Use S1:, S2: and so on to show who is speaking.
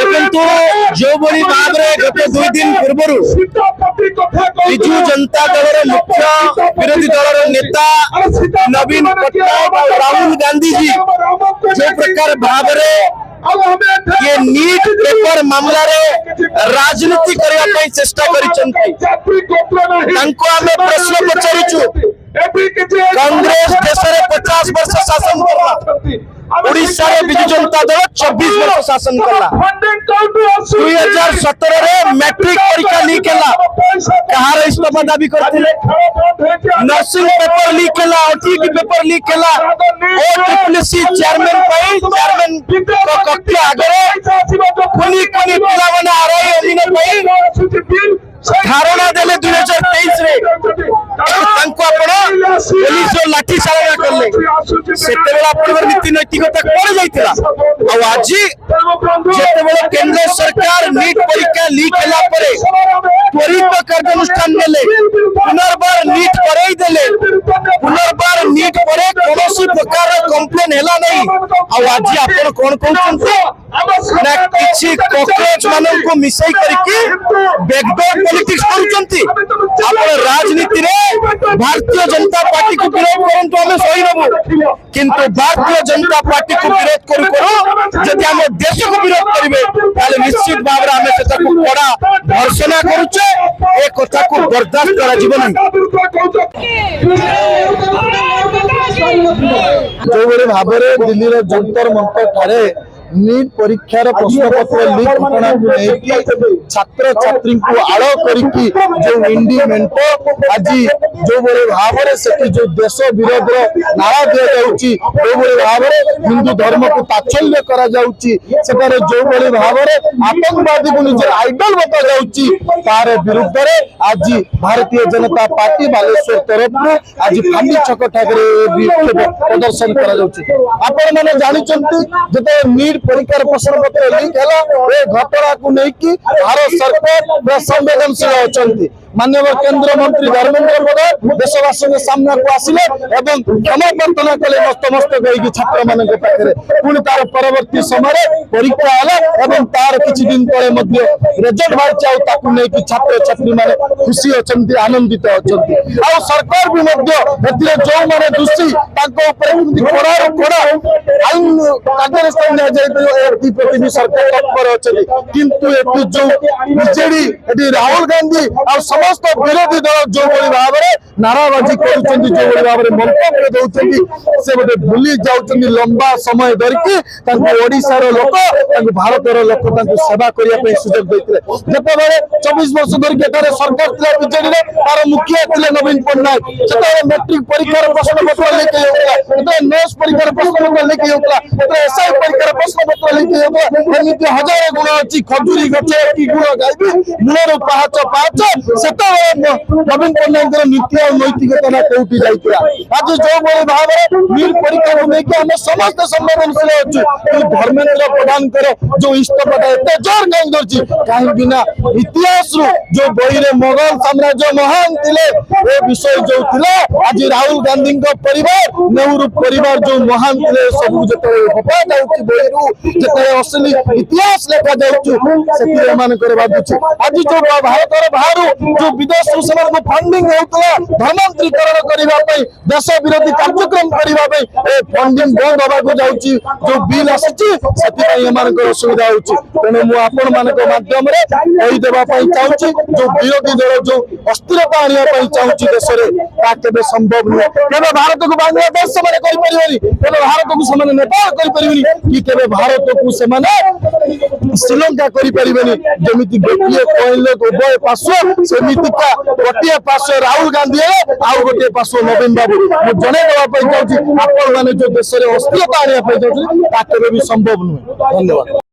S1: देखो जो बड़ी भाव गत 2 दिन पूर्व विजु जनता दल मुख्य विरोधी दल नेता नवीन पट्टनायक और राहुल गांधी जी जो प्रकार भाव ये नीट पेपर मामला राजनीति करने चेष्टा प्रश्न पचारिचु कांग्रेस देश में 50 वर्ष शासन करला ओडिशा रे विजु जनता दल 24 वर्ष शासन करला 2017 रे मैट्रिक परीक्षा लीक हैला कहार इस्तीफा दाबी करथिले नर्सिंग पेपर लीक हैला ओटीटी पेपर लीक हैला ओटीपीसी चेयरमैन को कक्ष आगे कोनी पिला माने आरआई अधीन धारणा देले 2023 रे तांको आपण पुलिस लाठी चालना करले सेतेबेला आपनर नीति नैतिकता कोन जाइतिला आ आज जेतेबेला केंद्र सरकार नीट परीक्षा लीक हैला परे त्वरित कार्यानुष्ठान नेले पुनर्बार नीट कराई देले पुनर्बार नीट परे कोनोसी प्रकार कंप्लेन हैला नै आ आज आपण कोन कहउछन्ते ना किछि कॉकरोच मानन को मिसाई करके बैकडोर पॉलिटिक्स करूछन्ती आपण राजनीति रे भारतीय जनता पार्टी को विरोध करंतु हमें सही नबो किंतु भारतीय जनता पार्टी को विरोध करू जदि हम देश को विरोध करिवे ताले निश्चित भाव रे हमें सेता को बड़ा भर्सना करूचे ए कथा को बर्दाश्त करा जीवन जो बड़े भाव रे दिल्ली रे जंतर मंतर ठारे नीट परीक्षार प्रश्न पत्र लीक घटना को लेकिन छात्र छात्री को आड़ करिकी जो इंडी मेंटो आज जो बड़े भाव से जो देश विरोध नारा दिया जाउची जो बड़े भाव हिंदू धर्म को ताच्छल्य करा जाउची सेटारे जो बड़े भाव आतंकवादी को निज आइडल बता जाउची तार विरुद्ध रे आज भारतीय जनता पार्टी बालेश्वर तरफ आज फांडी छक ठाकरे विक्षोभ प्रदर्शन करा जाउची आपण माने जानि चंती जते नीट परीक्षार प्रश्न पत्र लीक है घटना को लेकिन भारत सरकार संवेदनशील अच्छा माननीय केंद्र मंत्री धर्मेंद्र प्रधान देशवासी के सामना को आसिले एवं क्षमा प्रार्थना कले नतमस्तक होगी छात्र मान पाखे पुणी तार परवर्ती समय परीक्षा है तार किछि दिन तले रिजल्ट बाहरी नहीं छात्र छात्री माने खुशी अच्छा आनंदित अच्छा सरकार भी जो मैंने दोषी कड़ा आईन कार्यानुष्ठान प्रति सरकार तत्पर अच्छे किंतु जो बीजेडी राहुल गांधी और समस्त विरोधी दल जो बड़ी भाव में नाराबाजी कर जो बड़ी भाव में मंतव्य दौरान से गोटे भूली जाऊँ लंबा समय धरिकी ओडिशार लोक भारत लोक सेवा करने सुजोग देते जिते 24 वर्ष धरिकी सरकार थी बीजेडी तार मुखिया थे नवीन पट्टनायक जिते मैट्रिक परीक्षार प्रश्न पत्र लीक होता नर्स परीक्षार प्रश्न पत्र लीक होता एसआई परीक्षार प्रश्न पत्र लीक होता एमती हजार गुण अच्छी खजुरी गच कि गुण गायबी मूलर पाहाच पाहाच से नवीन पट्टनायक नीति और नैतिकता ना कौटी जाइतिला आज जो बड़े भाव नीट परीक्षा को लेकिन हम समस्त संवेदनशील अच्छे धर्मेंद्र प्रधान जो इस्तफाटा एत जोर कहीं धरची कहीं बिना इतिहास जो बही में मोगल साम्राज्य महान थे ए विषय जो थिला आज राहुल गांधी परिवार नेहरू परिवार जो महान थे सब जो हपा जाऊँगी बही जो असली इतिहास लेखा जाऊँगी बाधुचे आज जो भारत बाहर जो विदेश फंडिंग होता धर्मांतरीकरण करने देश विरोधी कार्यक्रम करने फंडिंग बंद होगा जाऊँगी जो बिल आसी असुविधा तेणु मुझे माध्यम चाहूँगी जो विरोधी दल जो अस्थिरता आने चाहूँगी देश में संभव नुहे केवल भारत को बांग्लादेश से भारत को नेपाल कर भारत को श्रीलंका करमिति गोटे कहले उभय पार्श्व सेमितिका गोटे पार्श्व राहुल गांधी आउ गोटे पार्श्व नवीन बाबू मुझे जनईदेवाई चाहूँगी आपण मैंने जो देश में अस्थिरता आने भी संभव नुहे। धन्यवाद।